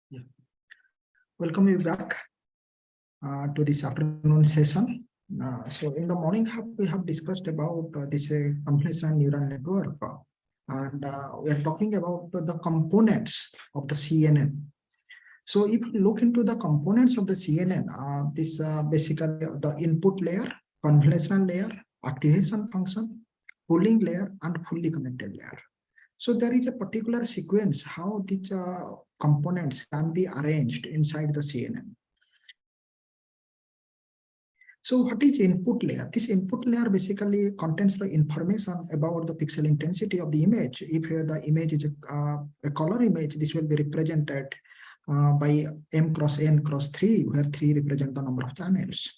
Yeah. Welcome you back to this afternoon session. So in the morning, we have discussed about this convolutional neural network, and we are talking about the components of the CNN. So if you look into the components of the CNN, this basically the input layer, convolutional layer, activation function, pooling layer, and fully connected layer. So there is a particular sequence how these components can be arranged inside the CNN. So what is input layer? This input layer basically contains the information about the pixel intensity of the image. If the image is a color image, this will be represented by m cross n cross 3, where 3 represent the number of channels.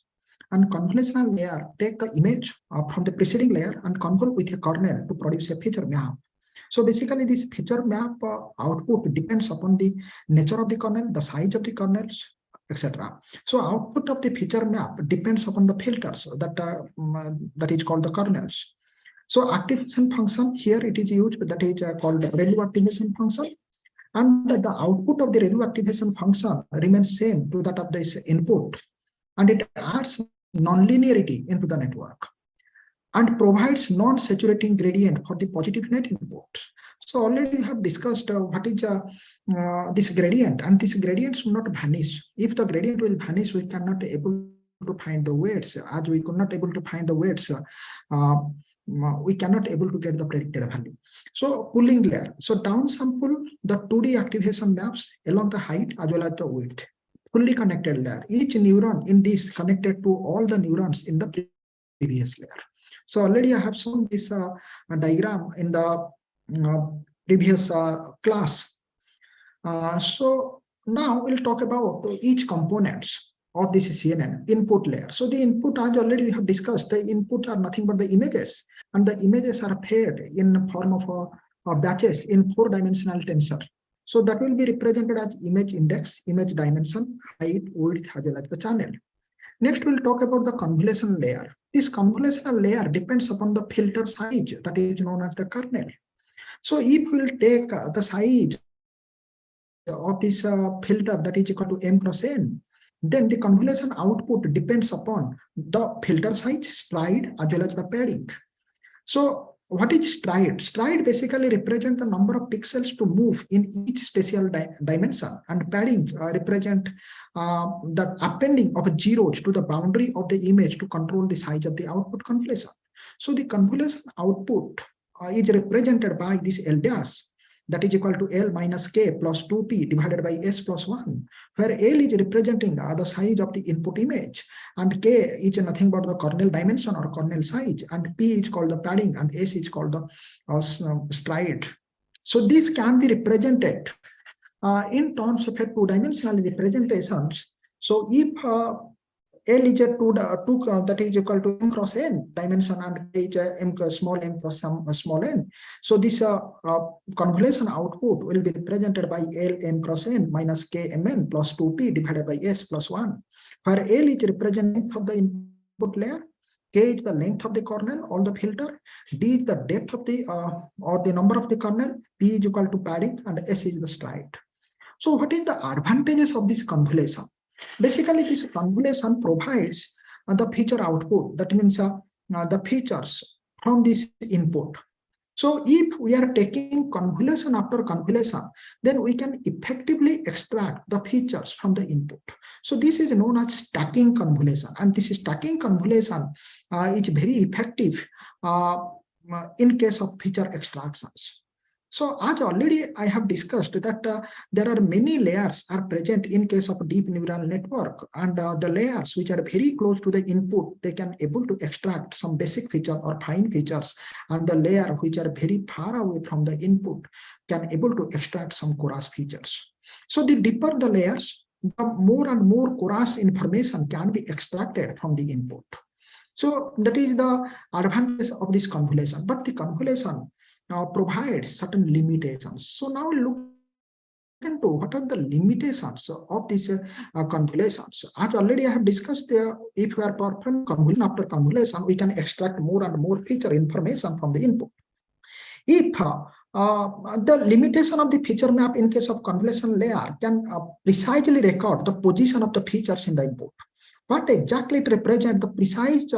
And convolutional layer take the image from the preceding layer and convolve with a kernel to produce a feature map. So basically this feature map output depends upon the nature of the kernel, the size of the kernels, etc. So output of the feature map depends upon the filters that is called the kernels. So activation function here it is used, that is called the ReLU activation function, and the output of the ReLU activation function remains same to that of this input, and it adds nonlinearity into the network and provides non-saturating gradient for the positive net input. So already we have discussed what is this gradient, and this gradient should not vanish. If the gradient will vanish, we cannot be able to find the weights. As we could not able to find the weights, we cannot able to get the predicted value. So pooling layer. So downsample the 2D activation maps along the height as well as the width. Fully connected layer. Each neuron in this connected to all the neurons in the previous layer. So already I have shown this diagram in the previous class. So now we'll talk about each components of this CNN input layer. So the input, as already we have discussed, the input are nothing but the images, and the images are paired in form of batches in 4-dimensional tensor. So that will be represented as image index, image dimension, height, width, as well as the channel. Next, we'll talk about the convolution layer. This convolutional layer depends upon the filter size that is known as the kernel. So if we'll take the size of this filter that is equal to m cross n, then the convolution output depends upon the filter size, stride, as well as the padding. So what is stride? Stride basically represents the number of pixels to move in each spatial dimension, and padding represent the appending of zeros to the boundary of the image to control the size of the output convolution. So the convolution output is represented by this L dash, that is equal to L minus K plus 2P divided by S plus 1, where L is representing the size of the input image, and K is nothing but the kernel dimension or kernel size, and P is called the padding, and S is called the stride. So this can be represented in terms of a 2-dimensional representations. So if L is a 2 that is equal to m cross n dimension, and K is m small m cross small n. So this convolution output will be represented by L m cross n minus K mn plus 2P divided by S plus 1, where L is representing of the input layer, K is the length of the kernel or the filter, D is the depth of the or the number of the kernel, P is equal to padding, and S is the stride. So what is the advantages of this convolution? Basically, this convolution provides the feature output. That means the features from this input. So if we are taking convolution after convolution, then we can effectively extract the features from the input. So this is known as stacking convolution, and this stacking convolution is very effective in case of feature extractions. So as already I have discussed that there are many layers are present in case of deep neural network, and the layers which are very close to the input, they can able to extract some basic feature or fine features, and the layer which are very far away from the input can able to extract some coarse features. So the deeper the layers, the more and more coarse information can be extracted from the input. So that is the advantage of this convolution, but the convolution provides certain limitations. So now we look into what are the limitations of these convolutions. As already I have discussed, if we are performing convolution after convolution, we can extract more and more feature information from the input. If the limitation of the feature map in case of convolution layer can precisely record the position of the features in the input. What exactly it represents the precise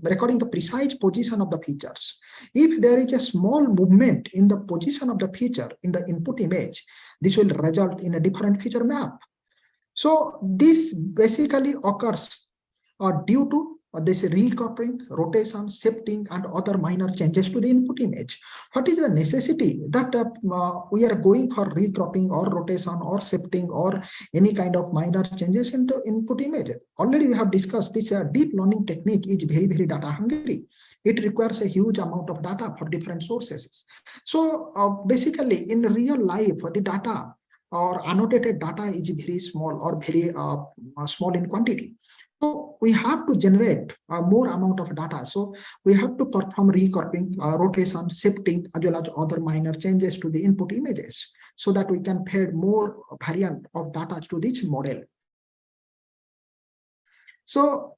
recording the precise position of the features. If there is a small movement in the position of the feature in the input image, this will result in a different feature map. So this basically occurs due to this recropping, rotation, shifting, and other minor changes to the input image. What is the necessity that we are going for recropping or rotation or shifting or any kind of minor changes into input image? Already we have discussed this deep learning technique is very, very data hungry. It requires a huge amount of data for different sources. So basically in real life, the data or annotated data is very small or very small in quantity. So we have to generate more amount of data. So we have to perform recropping, rotation, shifting, as well as other minor changes to the input images so that we can feed more variant of data to this model. So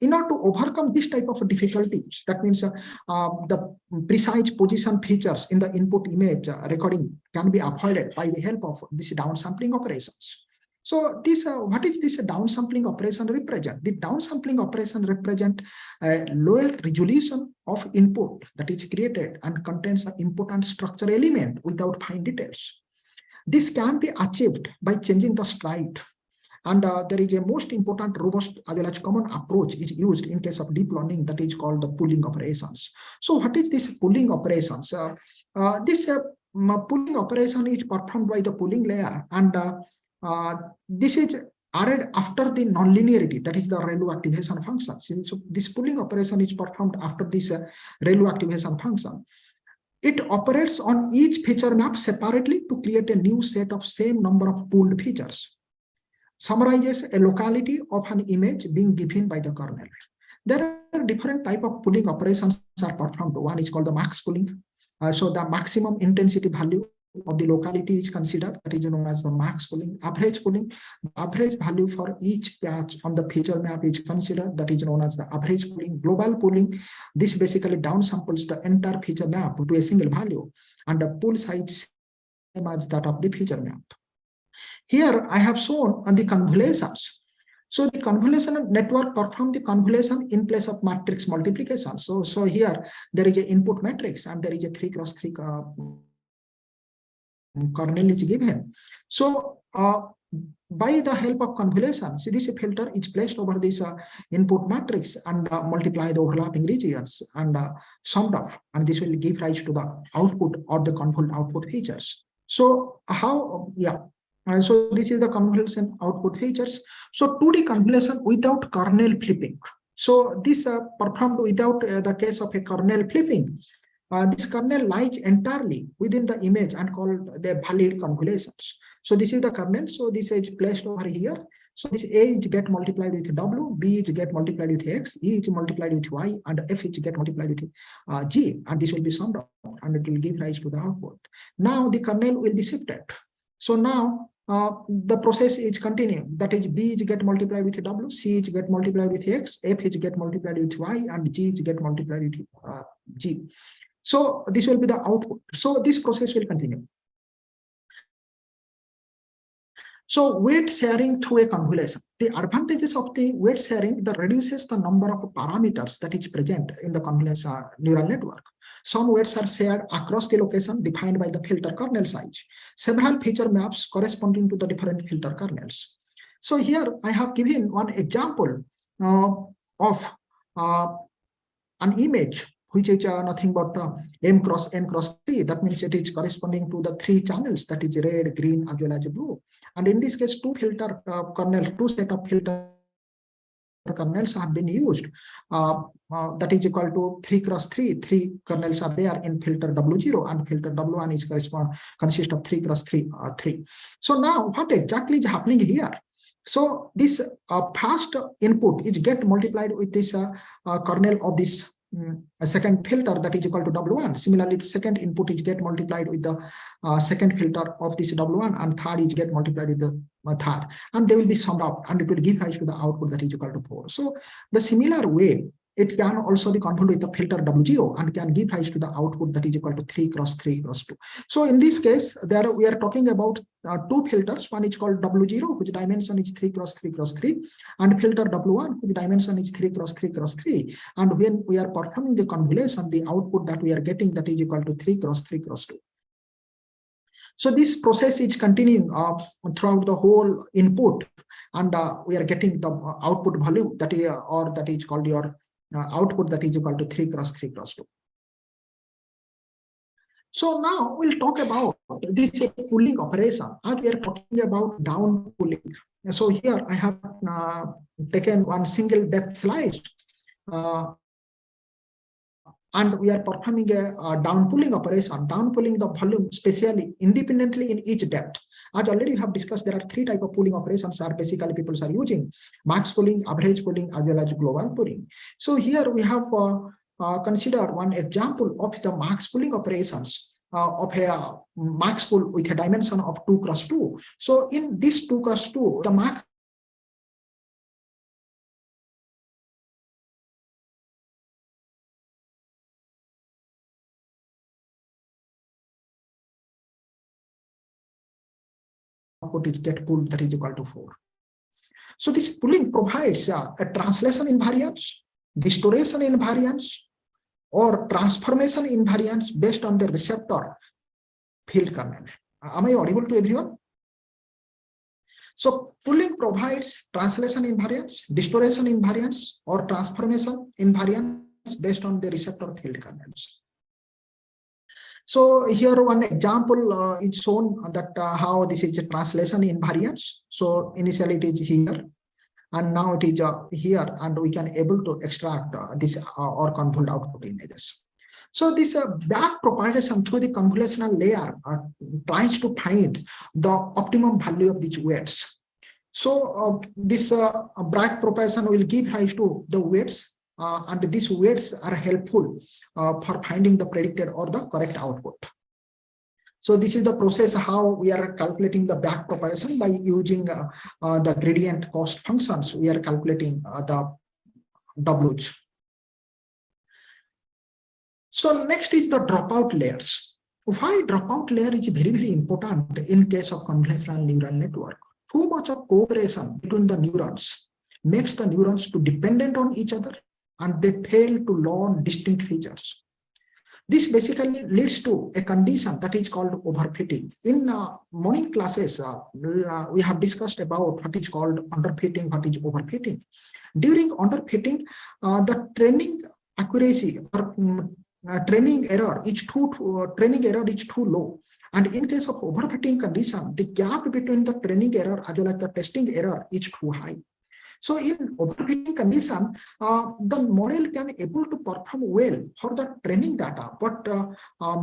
in order to overcome this type of difficulties, that means the precise position features in the input image recording can be avoided by the help of this downsampling operations. So this, what is this downsampling operation represent? The downsampling operation represent a lower resolution of input that is created and contains the input and structure element without fine details. This can be achieved by changing the sprite. And there is a most important, robust, as well as common approach is used in case of deep learning that is called the pooling operations. So what is this pooling operations? This pooling operation is performed by the pooling layer, and this is added after the nonlinearity, that is the ReLU activation function. So this pooling operation is performed after this ReLU activation function. It operates on each feature map separately to create a new set of same number of pooled features. Summarizes a locality of an image being given by the kernel. There are different type of pooling operations are performed. One is called the max pooling. So the maximum intensity value of the locality is considered, that is known as the max pooling. Average pooling, the average value for each patch on the feature map is considered, that is known as the average pooling. Global pooling, this basically downsamples the entire feature map to a single value, and the pool size same as that of the feature map. Here I have shown on the convolutions. So the convolution network perform the convolution in place of matrix multiplication. So here there is an input matrix and there is a 3x3 kernel is given. So by the help of convolution, see this filter is placed over this input matrix and multiply the overlapping regions and summed off, and this will give rise to the output or the convolved output features. So how, so this is the convolution output features. So 2D convolution without kernel flipping. So this performed without the case of a kernel flipping. This kernel lies entirely within the image and called the valid convolutions. So this is the kernel. So this is placed over here. So this A is get multiplied with W, B is get multiplied with X, E is multiplied with Y, and F is get multiplied with G, and this will be summed up and it will give rise to the output. Now the kernel will be shifted. So now the process is continuing. That is, B is get multiplied with W, C is get multiplied with X, F is get multiplied with Y, and G is get multiplied with G. So this will be the output. So this process will continue. So weight sharing through a convolution. The advantages of the weight sharing that reduces the number of parameters that is present in the convolution neural network. Some weights are shared across the location defined by the filter kernel size. Several feature maps corresponding to the different filter kernels. So here I have given one example of an image which is nothing but m cross n cross 3. That means it is corresponding to the 3 channels, that is red, green, as well as blue. And in this case, two set of filter kernels have been used. That is equal to 3 cross 3. 3 kernels are there in filter W0, and filter W1 is consists of 3 cross 3. 3. So now what exactly is happening here? So this first input is get multiplied with this kernel of this a second filter that is equal to W1. Similarly, the second input is get multiplied with the second filter of this W1, and third is get multiplied with the third, and they will be summed up and it will give rise to the output that is equal to 4. So the similar way, it can also be convoluted with the filter W0 and can give rise to the output that is equal to 3 cross 3 cross 2. So in this case, there we are talking about two filters. One is called W0, which dimension is 3 cross 3 cross 3, and filter W1, which dimension is 3 cross 3 cross 3. And when we are performing the convolution, the output that we are getting that is equal to 3 cross 3 cross 2. So this process is continuing throughout the whole input, and we are getting the output volume that is, or that is called your output that is equal to 3 cross 3 cross 2. So now we'll talk about this pooling operation, and we are talking about down pooling. So here I have taken one single depth slice, and we are performing a down pooling operation, down pooling the volume specially independently in each depth. As already have discussed, there are three types of pooling operations are basically people are using: max pooling, average pooling, as well as global pooling. So here we have considered one example of the max pooling operations of a max pool with a dimension of 2 cross 2. So in this 2 cross 2, the max output is get pooled that is equal to 4. So this pooling provides a translation invariance, distortion invariance, or transformation invariance based on the receptor field kernel. Am I audible to everyone? So pooling provides translation invariance, distortion invariance, or transformation invariance based on the receptor field kernels. So here one example is shown that how this is a translation invariance. So initially it is here, and now it is here, and we can able to extract this or convolve output images. So this back propagation through the convolutional layer tries to find the optimum value of these weights. So this back propagation will give rise to the weights, and these weights are helpful for finding the predicted or the correct output. So this is the process how we are calculating the back propagation by using the gradient cost functions. We are calculating the W's. So next is the dropout layers. Why dropout layer is very, very important in case of convolutional neural network? Too much of cooperation between the neurons makes the neurons to dependent on each other, and they fail to learn distinct features. This basically leads to a condition that is called overfitting. In morning classes, we have discussed about what is called underfitting, what is overfitting. During underfitting, the training accuracy or training error is too low. And in case of overfitting condition, the gap between the training error as well as the testing error is too high. So in overfitting condition, the model can able to perform well for the training data, but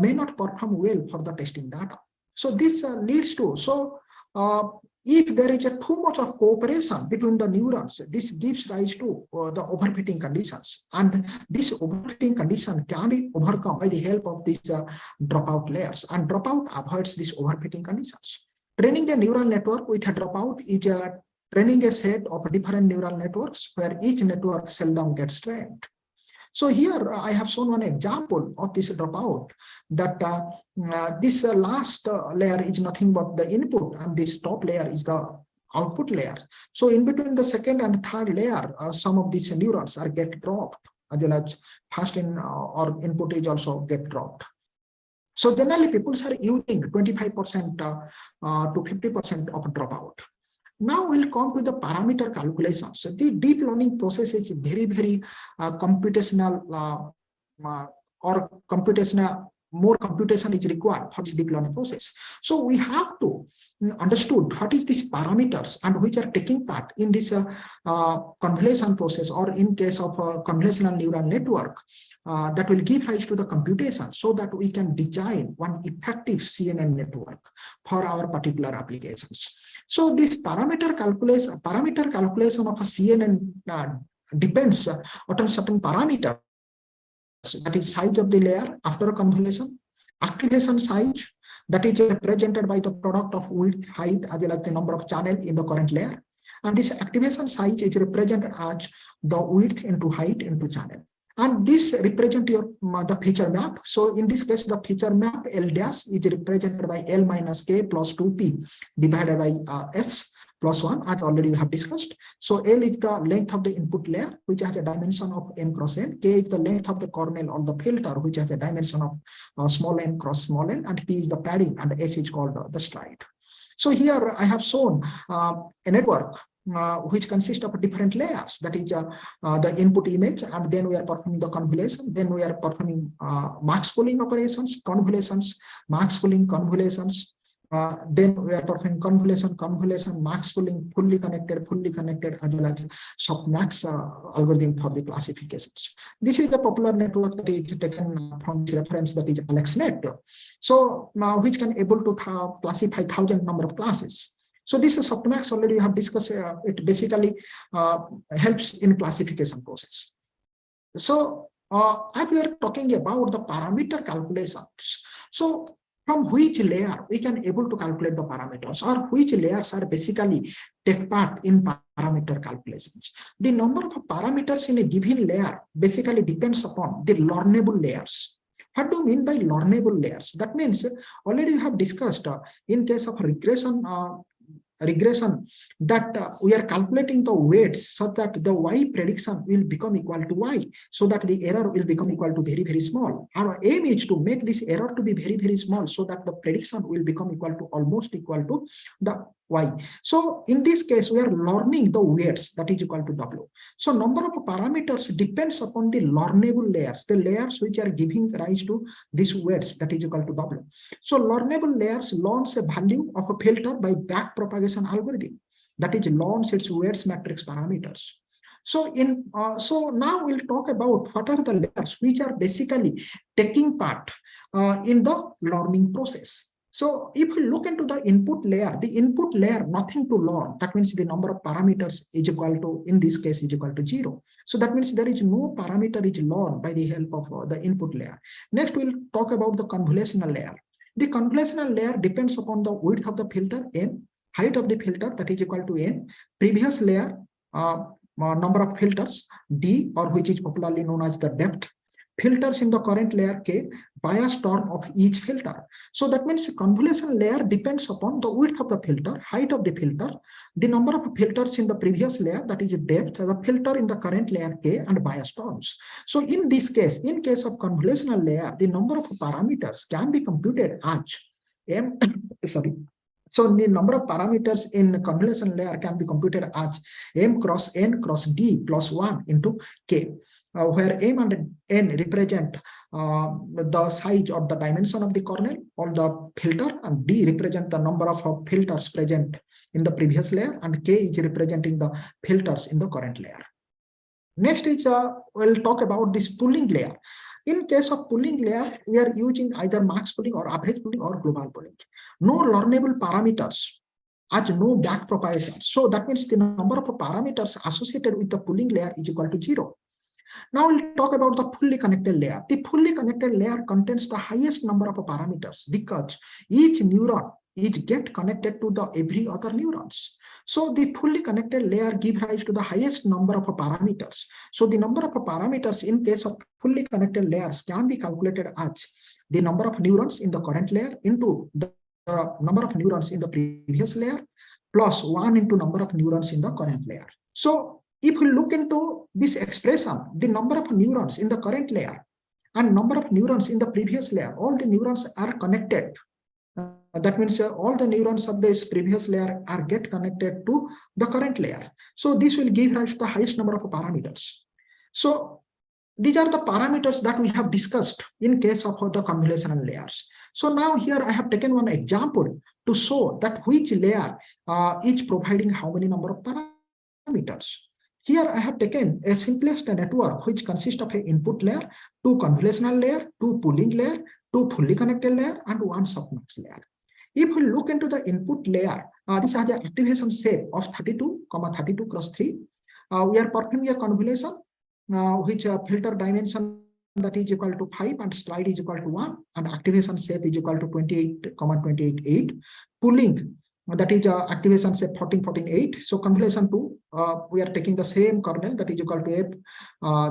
may not perform well for the testing data. So this leads to, if there is too much of cooperation between the neurons, this gives rise to the overfitting conditions. And this overfitting condition can be overcome by the help of these dropout layers. And dropout avoids these overfitting conditions. Training a neural network with a dropout is training a set of different neural networks where each network seldom gets trained. So here I have shown one example of this dropout, that this last layer is nothing but the input, and this top layer is the output layer. So in between the second and third layer, some of these neurons are get dropped, as well as first in or input is also get dropped. So generally people are using 25% to 50% of dropout. Now we'll come to the parameter calculations. So the deep learning process is very, very computational or computational. More computation is required for this deep learning process. So we have to understood what is these parameters and which are taking part in this convolution process, or in case of a convolutional neural network that will give rise to the computation, so that we can design one effective CNN network for our particular applications. So this parameter calculation of a CNN depends on certain parameters. That is size of the layer after convolution, activation size that is represented by the product of width, height, as well as the number of channels in the current layer, And this activation size is represented as the width into height into channel. And this represent your the feature map. So in this case, the feature map L dash is represented by L minus K plus 2P divided by S plus 1, as already we have discussed. So L is the length of the input layer, which has a dimension of m cross n. K is the length of the kernel or the filter, which has a dimension of small m cross small n, and P is the padding, and S is called the stride. So here I have shown a network which consists of different layers. That is the input image, and then we are performing the convolution. Then we are performing max pooling operations, convolutions, max pooling, convolutions. Then we are performing convolution, max pooling, fully connected, as well as softmax algorithm for the classifications. This is the popular network that is taken from this reference, that is AlexNet. So now which can able to classify 1,000 number of classes. So this is softmax, already we have discussed. It basically helps in classification process. So as we are talking about the parameter calculations, so from which layer we can able to calculate the parameters, or which layers are basically take part in parameter calculations. The number of parameters in a given layer basically depends upon the learnable layers. What do you mean by learnable layers? That means already we have discussed in case of regression that we are calculating the weights so that the y prediction will become equal to y, so that the error will become equal to very, very small. Our aim is to make this error to be very, very small, so that the prediction will become equal to almost equal to the y. So in this case, we are learning the weights, that is equal to w. So number of parameters depends upon the learnable layers, the layers which are giving rise to these weights, that is equal to w. So learnable layers learns a value of a filter by back propagation algorithm, that is learns its weights matrix parameters. So so now we'll talk about what are the layers which are basically taking part in the learning process. So if we look into the input layer, nothing to learn. That means the number of parameters is equal to, in this case, is equal to 0. So that means there is no parameter is learned by the help of the input layer. Next, we'll talk about the convolutional layer. The convolutional layer depends upon the width of the filter, n, height of the filter, that is equal to n, previous layer, number of filters, d, or which is popularly known as the depth, filters in the current layer, k, bias term of each filter. So that means the convolution layer depends upon the width of the filter, height of the filter, the number of filters in the previous layer, that is depth, the filter in the current layer, k, and bias terms. So in this case, in case of convolutional layer, the number of parameters can be computed as m, So the number of parameters in convolution layer can be computed as m cross n cross d plus 1 into k, where m and n represent the size or the dimension of the kernel or the filter, and d represent the number of filters present in the previous layer, and k is representing the filters in the current layer. Next is we'll talk about this pooling layer. In case of pooling layer, we are using either max pooling or average pooling or global pooling. No learnable parameters, as no back propagation. So that means the number of parameters associated with the pooling layer is equal to 0. Now we'll talk about the fully connected layer. The fully connected layer contains the highest number of parameters because each neuron is get connected to the every other neurons. So the fully connected layer gives rise to the highest number of parameters. So the number of parameters in case of fully connected layers can be calculated as the number of neurons in the current layer into the number of neurons in the previous layer plus 1 into number of neurons in the current layer. So if we look into this expression, the number of neurons in the current layer and number of neurons in the previous layer, all the neurons are connected. That means all the neurons of this previous layer are get connected to the current layer. So this will give rise to the highest number of parameters. So these are the parameters that we have discussed in case of the convolutional layers. So now here I have taken one example to show that which layer is providing how many number of parameters. Here I have taken a simplest network which consists of an input layer, 2 convolutional layer, 2 pooling layer, 2 fully connected layer, and 1 softmax layer. If we look into the input layer, this has an activation shape of 32, 32 cross 3. We are performing a convolution which filter dimension that is equal to 5 and stride is equal to 1, and activation shape is equal to 28, 28, 8. Pooling that is activation set 14.14.8. So configuration 2, we are taking the same kernel, that is equal to f,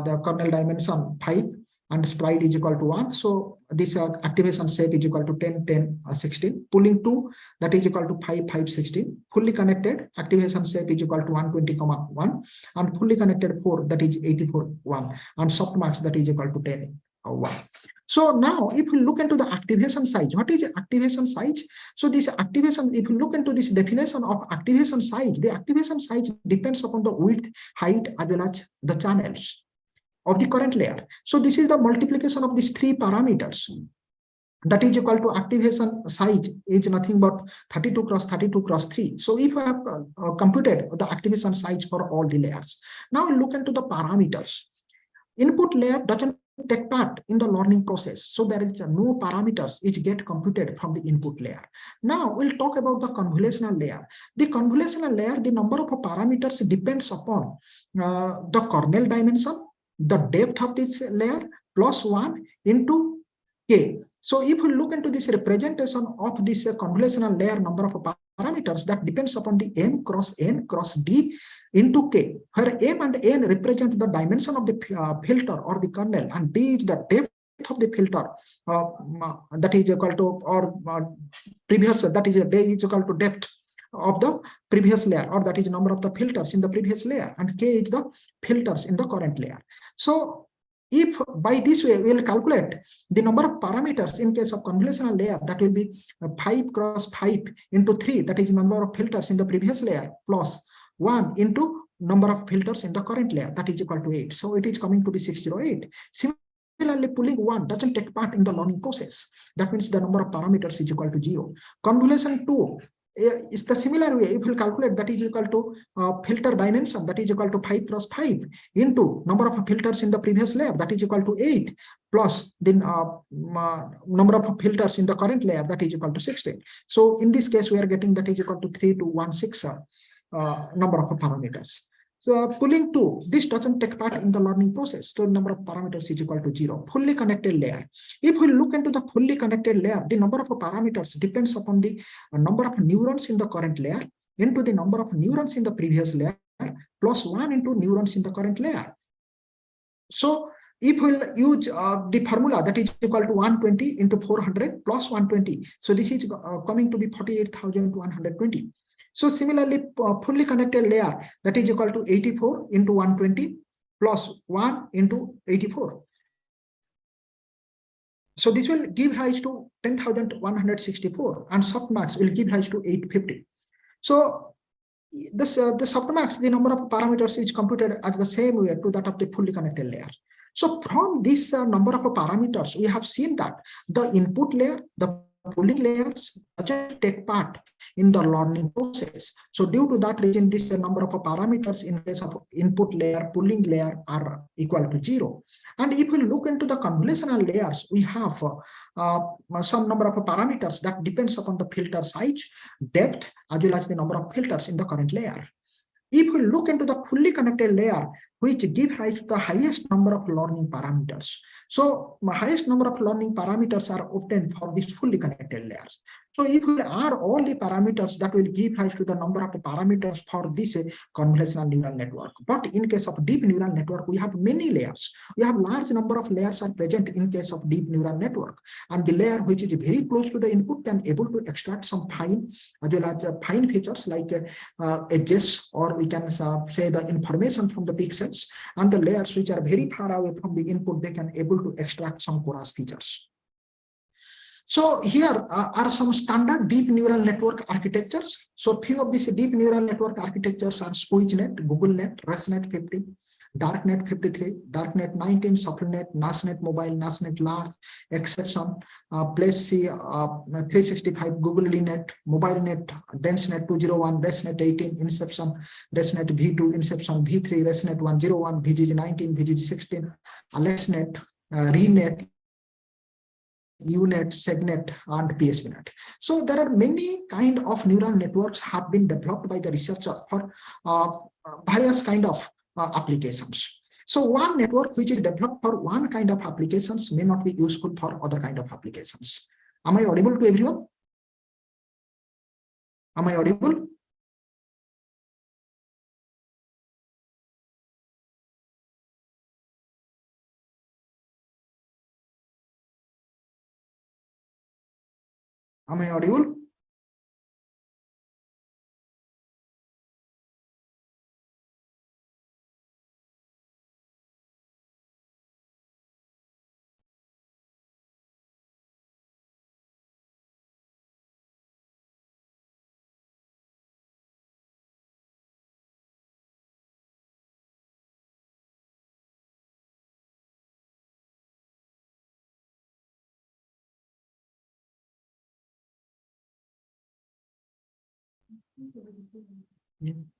the kernel dimension 5 and sprite is equal to 1. So this activation shape is equal to 10, 10, 16. Pooling 2, that is equal to 5, 5, 16. Fully connected, activation shape is equal to 120, 1. And fully connected 4, that is 84, 1. And softmax, that is equal to 10, 1. So now if we look into the activation size, what is activation size? So this activation, if you look into this definition of activation size, the activation size depends upon the width, height, as well as the channels of the current layer. So this is the multiplication of these three parameters. That is equal to activation size is nothing but 32 cross 32 cross 3. So if we have computed the activation size for all the layers, now we look into the parameters. Input layer doesn't take part in the learning process, so there is no parameters which get computed from the input layer. Now we'll talk about the convolutional layer. The convolutional layer, the number of parameters depends upon the kernel dimension, the depth of this layer, plus 1 into k. So if we look into this representation of this convolutional layer number of parameters, that depends upon the m cross n cross d into k, where m and n represent the dimension of the filter or the kernel, and d is the depth of the filter, that is equal to, or previous, that is equal to depth of the previous layer, or that is number of the filters in the previous layer, and k is the filters in the current layer. So if by this way we will calculate the number of parameters in case of convolutional layer, that will be 5 cross 5 into 3, that is number of filters in the previous layer, plus 1 into number of filters in the current layer, that is equal to 8. So it is coming to be 608. Similarly, pooling 1 doesn't take part in the learning process. That means the number of parameters is equal to 0. Convolution 2 is the similar way. If you calculate, that is equal to filter dimension, that is equal to 5 cross 5 into number of filters in the previous layer, that is equal to 8, plus the number of filters in the current layer, that is equal to 16. So in this case, we are getting that is equal to 3216 number of parameters. So pooling 2, this doesn't take part in the learning process. So number of parameters is equal to 0. Fully connected layer. If we look into the fully connected layer, the number of parameters depends upon the number of neurons in the current layer into the number of neurons in the previous layer, plus 1 into neurons in the current layer. So if we'll use the formula, that is equal to 120 into 400 plus 120. So this is coming to be 48,120. So similarly, fully connected layer, that is equal to 84 into 120 plus 1 into 84. So this will give rise to 10,164, and softmax will give rise to 850. So this the softmax, the number of parameters is computed as the same way to that of the fully connected layer. So from this number of parameters, we have seen that the input layer, the pooling layers doesn't take part in the learning process. So due to that reason, this number of parameters in case of input layer, pooling layer are equal to 0. And if we look into the convolutional layers, we have some number of parameters that depends upon the filter size, depth, as well as the number of filters in the current layer. If we look into the fully connected layer, which give rise to the highest number of learning parameters. So the highest number of learning parameters are obtained for these fully connected layers. So if we add all the parameters, that will give rise to the number of parameters for this convolutional neural network. But in case of deep neural network, we have many layers. We have large number of layers are present in case of deep neural network. And the layer which is very close to the input can able to extract some fine, as well as fine features like edges, or we can say the information from the pixels. And the layers which are very far away from the input, they can able to extract some coarse features. So here are some standard deep neural network architectures. So few of these deep neural network architectures are SqueezeNet, GoogleNet, ResNet 50, DarkNet 53, DarkNet 19, ShuffleNet, NASNet Mobile, NASNet Large, Exception, PlaceC 365, GoogleNet, MobileNet, DenseNet 201, ResNet 18, Inception, ResNet V2, Inception V3, ResNet 101, VGG 19, VGG 16, AlexNet, ReNet, UNet, SegNet, and PSPNet. So there are many kind of neural networks have been developed by the researchers for various kind of applications. So one network which is developed for one kind of applications may not be useful for other kind of applications. Am I audible to everyone? Am I audible? Am I audible?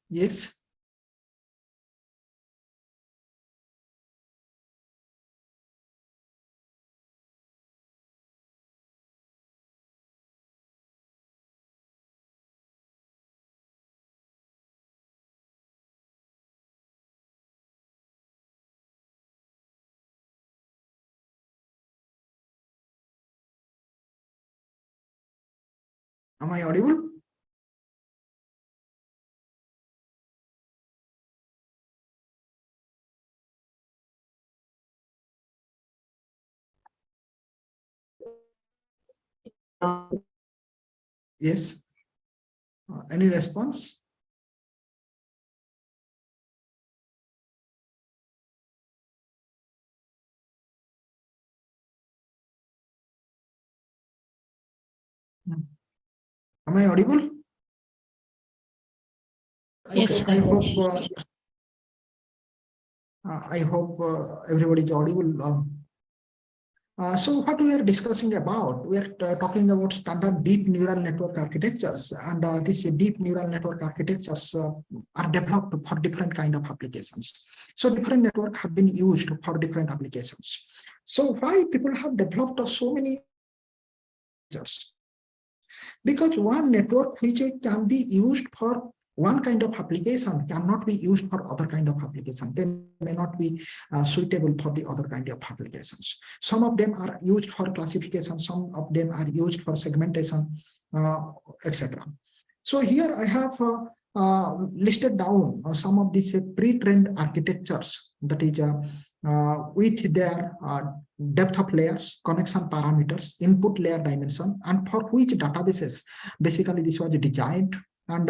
Yes. Am I audible? Yes. Any response? Am I audible? Yes, Okay, sir. I hope everybody is audible. So what we are discussing about, we are talking about standard deep neural network architectures, and these deep neural network architectures are developed for different kind of applications. So different network have been used for different applications. So why people have developed so many features? Because one network which can be used for one kind of application cannot be used for other kind of application. They may not be suitable for the other kind of applications. Some of them are used for classification, some of them are used for segmentation, etc. So here I have listed down some of these pre-trained architectures, that is with their depth of layers, connection parameters, input layer dimension, and for which databases basically this was designed, and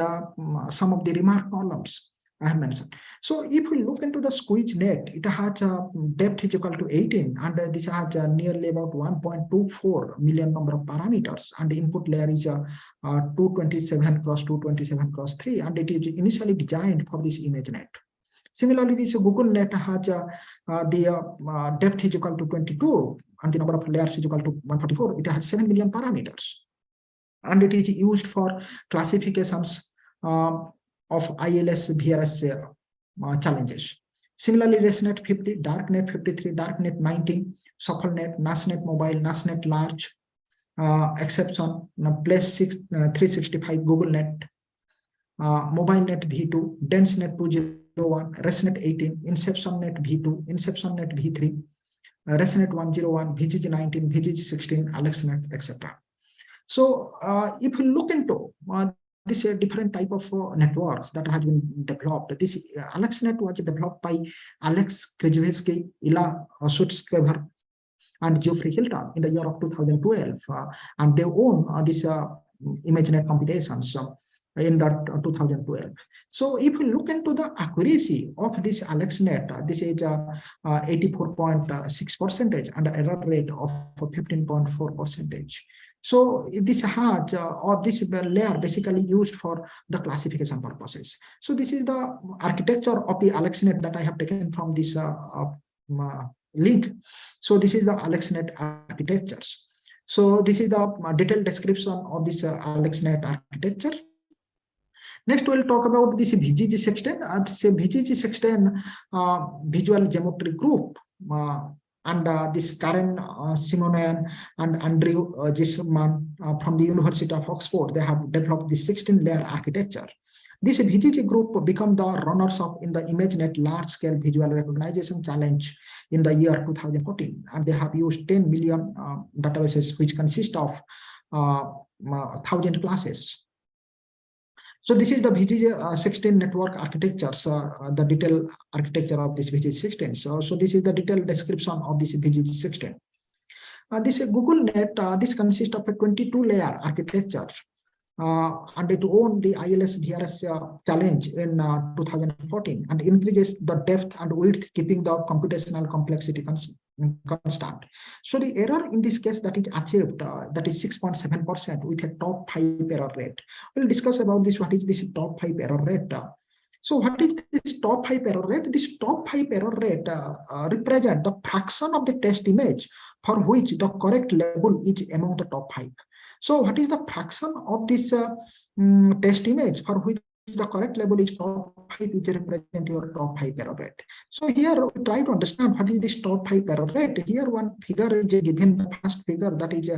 some of the remark columns I have mentioned. So if we look into the squeeze net, it has a depth is equal to 18, and this has nearly about 1.24 million number of parameters, and the input layer is 227 cross 227 cross 3, and it is initially designed for this image net. Similarly, this Google net has the depth is equal to 22, and the number of layers is equal to 144. It has 7 million parameters, and it is used for classifications of ILS, VRS challenges. Similarly, ResNet 50, DarkNet 53, DarkNet 19, ShuffleNet, NASNet Mobile, NASNet Large, exception, Place 365, Google Net, MobileNet V2, DenseNet 201, ResNet 18, InceptionNet V2, InceptionNet V3, ResNet 101, VGG 19, VGG 16, AlexNet, etc. So if you look into this different type of networks that has been developed, this AlexNet was developed by Alex Krzyzewski, Ila Sutskever, and Geoffrey Hilton in the year of 2012, and they own this ImageNet computations in that 2012. So if you look into the accuracy of this AlexNet, this is 84.6% and the error rate of 15.4%. So this has or this layer basically used for the classification purposes. So this is the architecture of the AlexNet that I have taken from this link. So this is the AlexNet architectures. So this is the detailed description of this AlexNet architecture. Next, we'll talk about this VGG16. This VGG16 visual geometry group, and this Karen Simonon and Andrew Gisman from the University of Oxford, they have developed this 16-layer architecture. This VGG group become the runners-up in the ImageNet large-scale visual recognition challenge in the year 2014, and they have used 10 million databases, which consist of 1,000 classes. So this is the VG16 network architecture, the detailed architecture of this VG16. So this is the detailed description of this VG16. This Google Net, this consists of a 22-layer architecture, and it won the ILS VRS challenge in 2014 and increases the depth and width, keeping the computational complexity constant. So the error in this case that is achieved, that is 6.7% with a top 5 error rate. We'll discuss about this. What is this top 5 error rate? So what is this top 5 error rate? This top 5 error rate represent the fraction of the test image for which the correct label is among the top 5. So what is the fraction of this test image for which the correct label is top 5, which represent your top 5 error rate? So here we try to understand what is this top 5 error rate. Here one figure is given, the first figure that is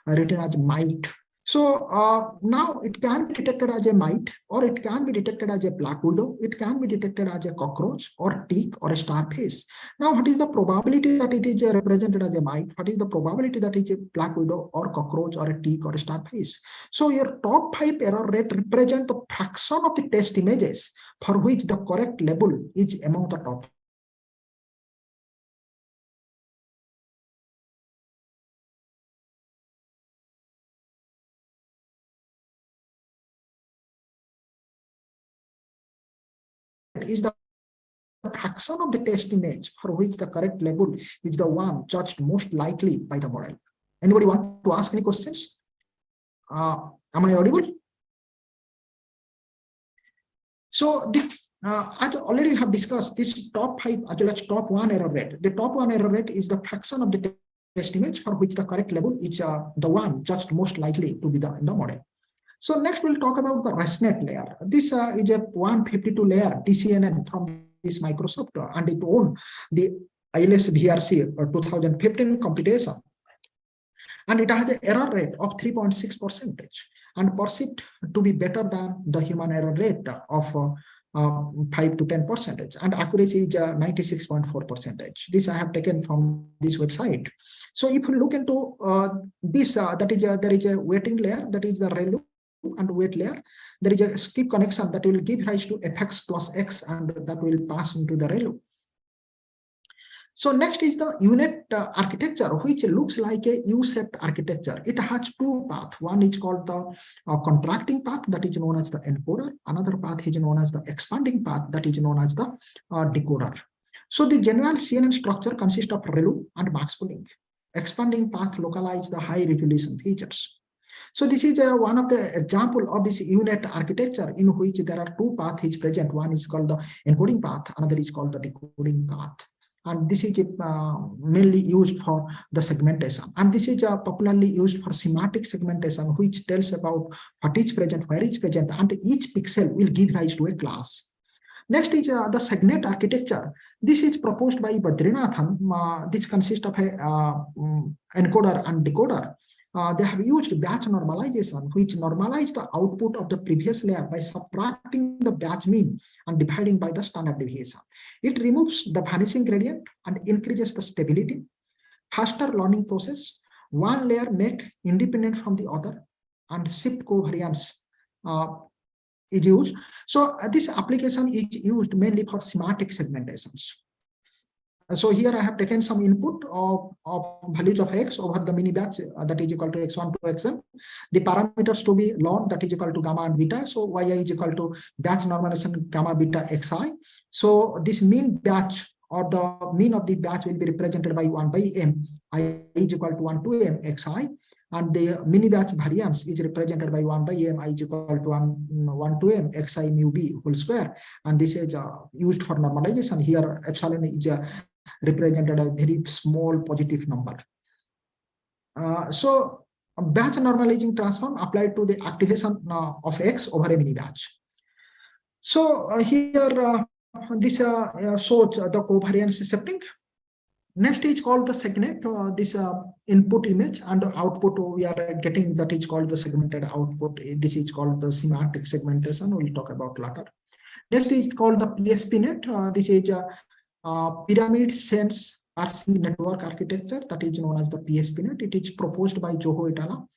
written as might. So now it can be detected as a mite, or it can be detected as a black widow, it can be detected as a cockroach or tick or a starfish. Now what is the probability that it is represented as a mite? What is the probability that it is a black widow or cockroach or a tick or a starfish? So your top 5 error rate represent the fraction of the test images for which the correct label is among the top. Is the fraction of the test image for which the correct label is the one judged most likely by the model. Anybody want to ask any questions? Am I audible? So the as already we have discussed, this top 5 as well as top 1 error rate. The top 1 error rate is the fraction of the test image for which the correct label is the one judged most likely to be in the model. So next we'll talk about the ResNet layer. This is a 152 layer TCNN from this Microsoft, and it won the ILS VRC 2015 competition. And it has an error rate of 3.6% and perceived to be better than the human error rate of 5 to 10%, and accuracy is 96.4%. This I have taken from this website. So if you look into this, that is there is a weighting layer, that is the ReLU, and weight layer. There is a skip connection that will give rise to fx plus x, and that will pass into the ReLU. So next is the unit architecture, which looks like a U-shaped architecture. It has two paths. One is called the contracting path, that is known as the encoder. Another path is known as the expanding path, that is known as the decoder. So the general CNN structure consists of ReLU and max pooling. Expanding path localize the high resolution features. So this is one of the example of this unit architecture in which there are two paths present. One is called the encoding path, another is called the decoding path. And this is mainly used for the segmentation. And this is popularly used for semantic segmentation, which tells about what is present, where is present, and each pixel will give rise to a class. Next is the segment architecture. This is proposed by Badrinathan. This consists of a encoder and decoder. They have used batch normalization, which normalizes the output of the previous layer by subtracting the batch mean and dividing by the standard deviation. It removes the vanishing gradient and increases the stability, faster learning process. One layer make independent from the other, and shift covariance is used. So this application is used mainly for semantic segmentations. So here I have taken some input of values of x over the mini batch that is equal to x1 to xm. The parameters to be ln, that is equal to gamma and beta. So yi is equal to batch normalization gamma beta xi. So this mean batch or the mean of the batch will be represented by 1 by m. I is equal to 1 to m xi. And the mini batch variance is represented by 1 by m. I is equal to 1 to m xi mu b whole square. And this is used for normalization. Here epsilon is represented a very small positive number. So batch normalizing transform applied to the activation of x over a mini batch. So here this shows the covariance shifting. Next is called the segment. This input image and output we are getting, that is called the segmented output. This is called the semantic segmentation. We'll talk about later. Next is called the PSPNet. This is pyramid sense parsing network architecture, that is known as the PSPNet. It is proposed by Joho et al.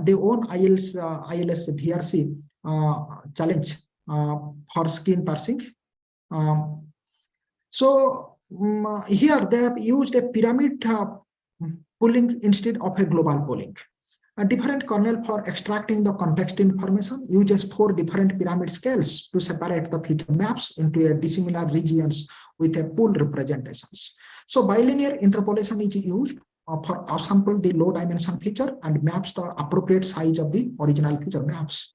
They own ILS VRC challenge for skin parsing. Here they have used a pyramid pooling instead of a global pooling. A different kernel for extracting the context information uses 4 different pyramid scales to separate the feature maps into a dissimilar regions with a pool representations. So bilinear interpolation is used for sample the low dimension feature and maps the appropriate size of the original feature maps.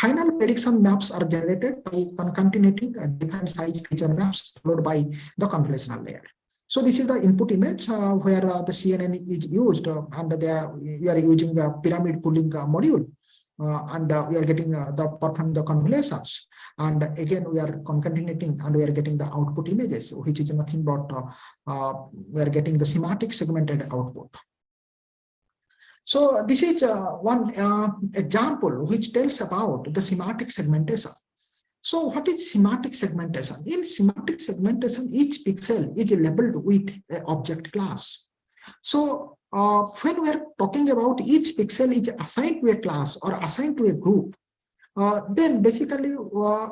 Final prediction maps are generated by concatenating a different size feature maps followed by the convolutional layer. So this is the input image where the CNN is used and we are using the pyramid pooling module and we are getting perform the convolutions, and again we are concatenating and we are getting the output images, which is nothing but we are getting the semantic segmented output. So this is one example which tells about the semantic segmentation. So what is semantic segmentation? In semantic segmentation, each pixel is labeled with an object class. So when we are talking about each pixel is assigned to a class or assigned to a group, then basically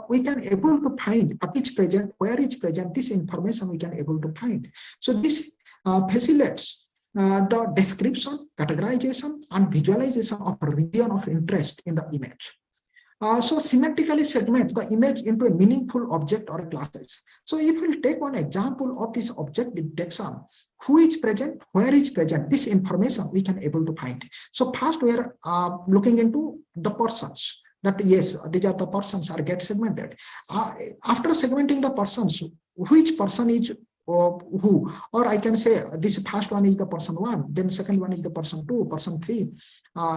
we can able to find what is present, where is present, this information we can able to find. So this facilitates the description, categorization, and visualization of a region of interest in the image. So semantically segment the image into a meaningful object or classes. So if we take one example of this object detection, who is present, where is present, this information we can able to find. So first we are looking into the persons, that yes, these are the persons are get segmented. After segmenting the persons, which person is who, or I can say this first one is the person 1, then second one is the person 2, person 3,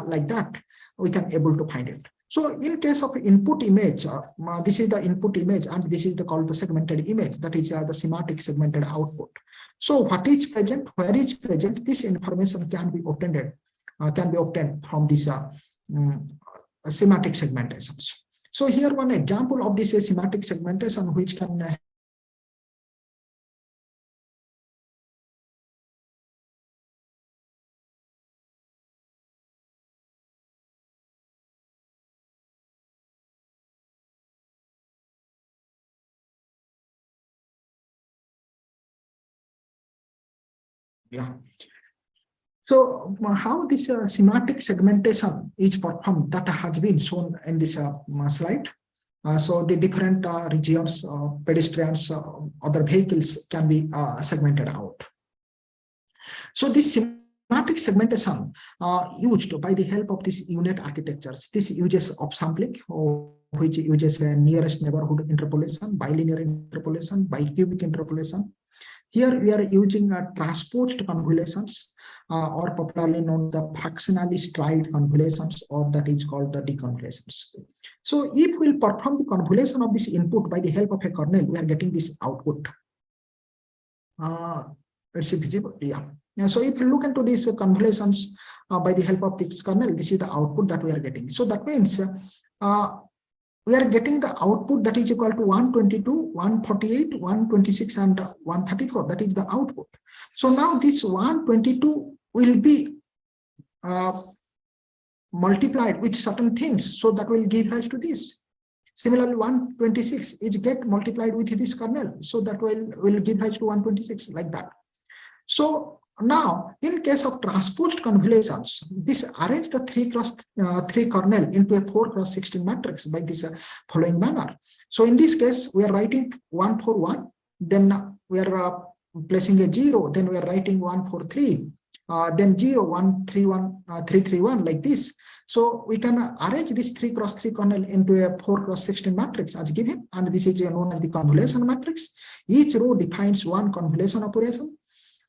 like that we can able to find it. So in case of input image, this is the input image and this is called the segmented image, that is the semantic segmented output. So what is present, where is present, this information can be obtained from this semantic segmentations. So here one example of this semantic segmentation which can So how this semantic segmentation is performed, that has been shown in this slide. So the different regions, pedestrians, other vehicles can be segmented out. So this semantic segmentation used by the help of this unit architectures. This uses upsampling, which uses a nearest neighborhood interpolation, bilinear interpolation, bicubic interpolation. Here we are using transposed convolutions, or popularly known the fractionally stride convolutions, or that is called the deconvolutions. So if we'll perform the convolution of this input by the help of a kernel, we are getting this output. It's visible, yeah. So if you look into these convolutions by the help of this kernel, this is the output that we are getting. So that means we are getting the output that is equal to 122, 148, 126, and 134. That is the output. So now this 122 will be multiplied with certain things. So that will give rise to this. Similarly, 126 is get multiplied with this kernel. So that will give rise to 126, like that. So now, in case of transposed convolutions, this arrange the 3x3 kernel into a 4x16 matrix by this following manner. So in this case, we are writing 141, then we are placing a 0, then we are writing 143, then 0, 131, 331, like this. So we can arrange this 3x3 kernel into a 4x16 matrix as given, and this is known as the convolution matrix. Each row defines one convolution operation,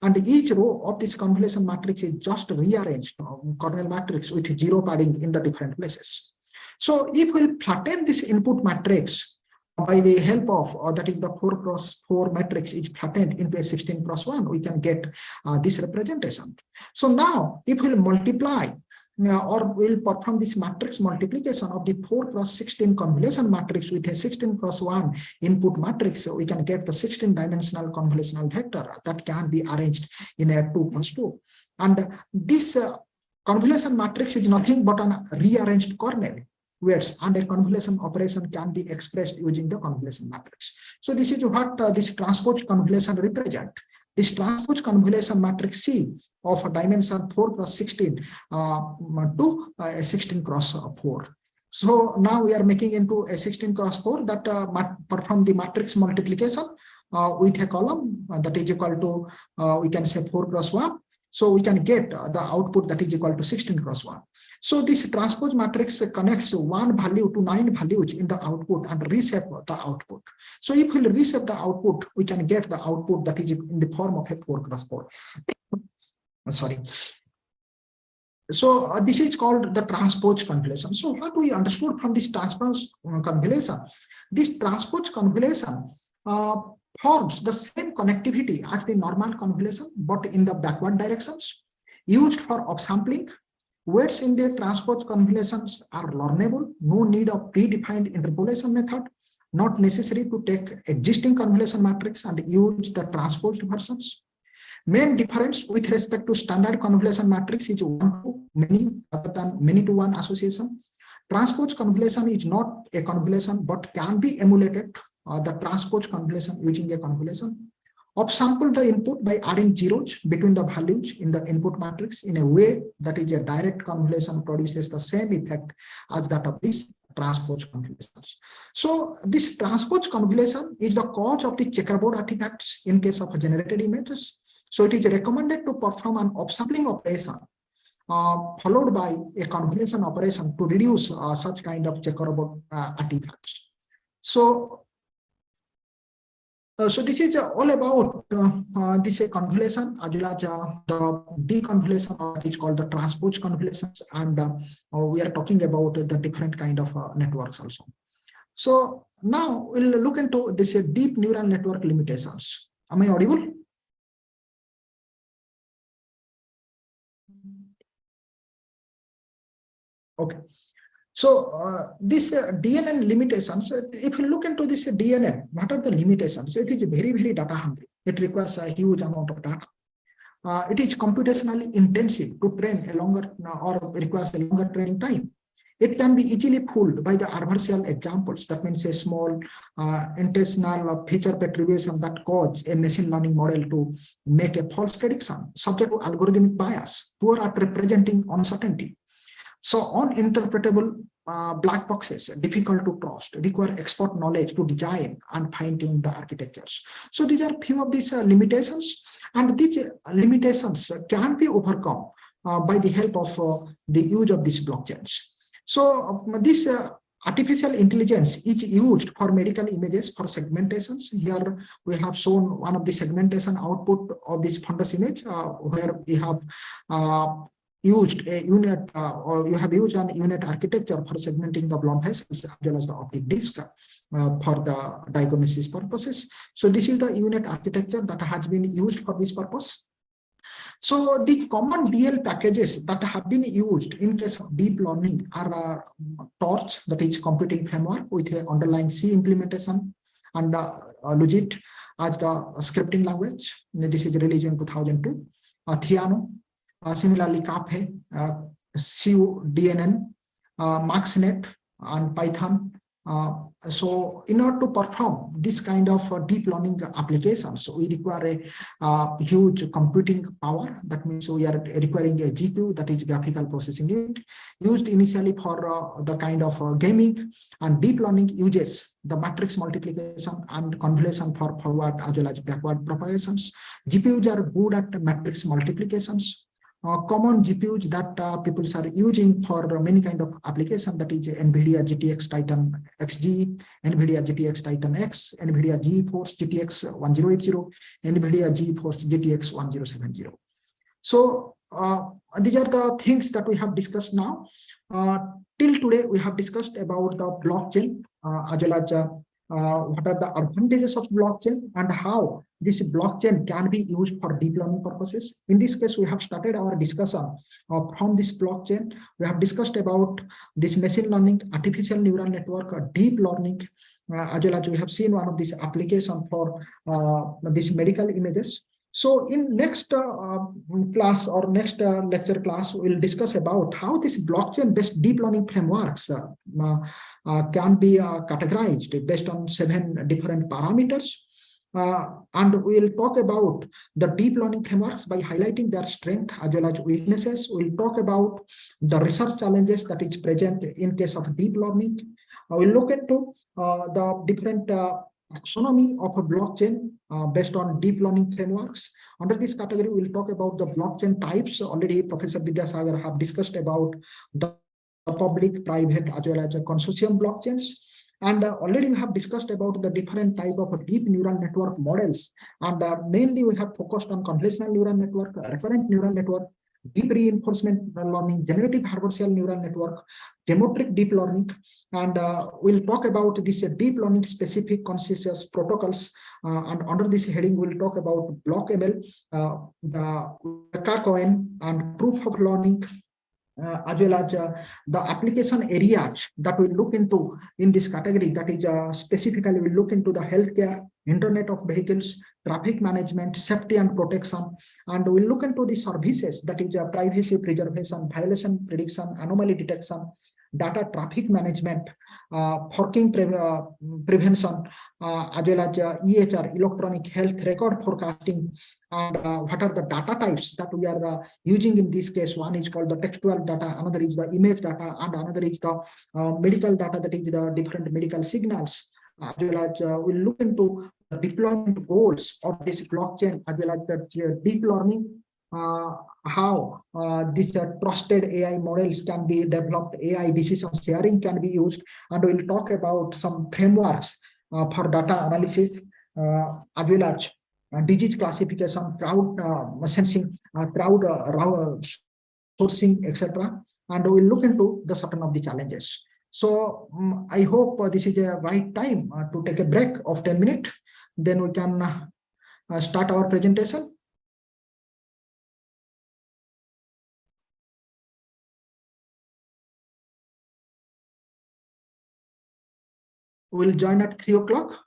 and each row of this convolution matrix is just rearranged kernel matrix with 0 padding in the different places. So if we flatten this input matrix by the help of, that is the 4x4 matrix is flattened into a 16x1, we can get this representation. So now if we multiply or we'll perform this matrix multiplication of the 4x16 convolution matrix with a 16x1 input matrix, so we can get the 16-dimensional convolutional vector that can be arranged in a 2x2. And this convolution matrix is nothing but a rearranged kernel. weights, and a convolution operation can be expressed using the convolution matrix. So this is what this transpose convolution represent. This transpose convolution matrix C of a dimension 4 cross 16 to 16 cross 4. So now we are making into a 16 cross 4 that perform the matrix multiplication with a column that is equal to, we can say 4 cross 1. So we can get the output that is equal to 16 cross 1. So this transpose matrix connects one value to 9 values in the output and reshape the output. So if we reshape the output, we can get the output that is in the form of a 4 cross 4. Sorry. So this is called the transpose convolution. So what we understood from this transpose convolution? This transpose convolution forms the same connectivity as the normal convolution, but in the backward directions, used for upsampling. Weights in the transpose convolutions are learnable, no need of predefined interpolation method, not necessary to take existing convolution matrix and use the transposed versions. Main difference with respect to standard convolution matrix is one to many rather than many to one association. Transpose convolution is not a convolution but can be emulated the transpose convolution using a convolution. Upsample the input by adding zeros between the values in the input matrix in a way that is a direct convolution produces the same effect as that of this transpose convolutions. So this transpose convolution is the cause of the checkerboard artifacts in case of generated images. So it is recommended to perform an upsampling operation followed by a convolution operation to reduce such kind of checkerboard artifacts. So this is all about this convolution as well as the deconvolution, that is called the transpose convolutions, and we are talking about the different kind of networks also. So now we'll look into this deep neural network limitations. Am I audible? Okay. So this DNN limitations, if you look into this DNN, what are the limitations? It is very, very data hungry. It requires a huge amount of data. It is computationally intensive to train a longer or requires a longer training time. It can be easily fooled by the adversarial examples. That means a small intentional feature perturbation that cause a machine learning model to make a false prediction subject to algorithmic bias, poor at representing uncertainty. So uninterpretable black boxes, difficult to trust, require expert knowledge to design and fine-tune the architectures. So these are few of these limitations, and these limitations can be overcome by the help of the use of these blockchains. So this artificial intelligence is used for medical images for segmentations. Here we have shown one of the segmentation output of this fundus image where we have used a unit or you have used an unit architecture for segmenting the blood vessels as well as the optic disc for the diagnosis purposes. So this is the unit architecture that has been used for this purpose. So the common DL packages that have been used in case of deep learning are Torch, that is computing framework with a underlying C implementation, and Logit as the scripting language. This is released in 2002. Theano. Similarly, Cafe, CUDNN, MaxNet, and Python. So in order to perform this kind of deep learning applications, we require a huge computing power. That means we are requiring a GPU, that is graphical processing unit, used initially for the kind of gaming, and deep learning uses the matrix multiplication and convolution for forward as well as backward propagations. GPUs are good at matrix multiplications. Common GPUs that people are using for many kind of application, that is NVIDIA GTX Titan XG, NVIDIA GTX Titan X, NVIDIA GeForce GTX 1080, NVIDIA GeForce GTX 1070. So these are the things that we have discussed now. Till today, we have discussed about the blockchain as well as what are the advantages of blockchain and how this blockchain can be used for deep learning purposes. In this case, we have started our discussion from this blockchain. We have discussed about this machine learning, artificial neural network, deep learning, as well as we have seen one of these applications for these medical images. So in next class or next lecture class, we'll discuss about how this blockchain-based deep learning frameworks can be categorized based on 7 different parameters. And we'll talk about the deep learning frameworks by highlighting their strength as well as weaknesses. We'll talk about the research challenges that is present in case of deep learning. We'll look into the different taxonomy of a blockchain based on deep learning frameworks. Under this category, we'll talk about the blockchain types. Already Professor Vidyasagar have discussed about the public, private, as well as consortium blockchains. And already we have discussed about the different type of deep neural network models. And mainly we have focused on convolutional neural network, referent neural network, deep reinforcement learning, generative adversarial neural network, geometric deep learning. And we'll talk about this deep learning specific consensus protocols. And under this heading, we'll talk about block ML, the Coin, and proof of learning, as well as the application areas that we look into in this category. That is specifically we look into the healthcare, Internet of Vehicles, traffic management, safety and protection, and we look into the services, that is privacy preservation, violation prediction, anomaly detection, data traffic management, forking prevention, as well as EHR, electronic health record forecasting, and what are the data types that we are using in this case. One is called the textual data, another is the image data, and another is the medical data, that is the different medical signals. As well as we'll look into the deployment goals of this blockchain, as well as the deep learning, how these trusted AI models can be developed, AI decision sharing can be used, and we'll talk about some frameworks for data analysis, as well as disease classification, crowd sensing, crowd sourcing, etc. And we'll look into the certain of the challenges. So I hope this is a right time to take a break of 10 minutes. Then we can start our presentation. We'll join at 3 o'clock.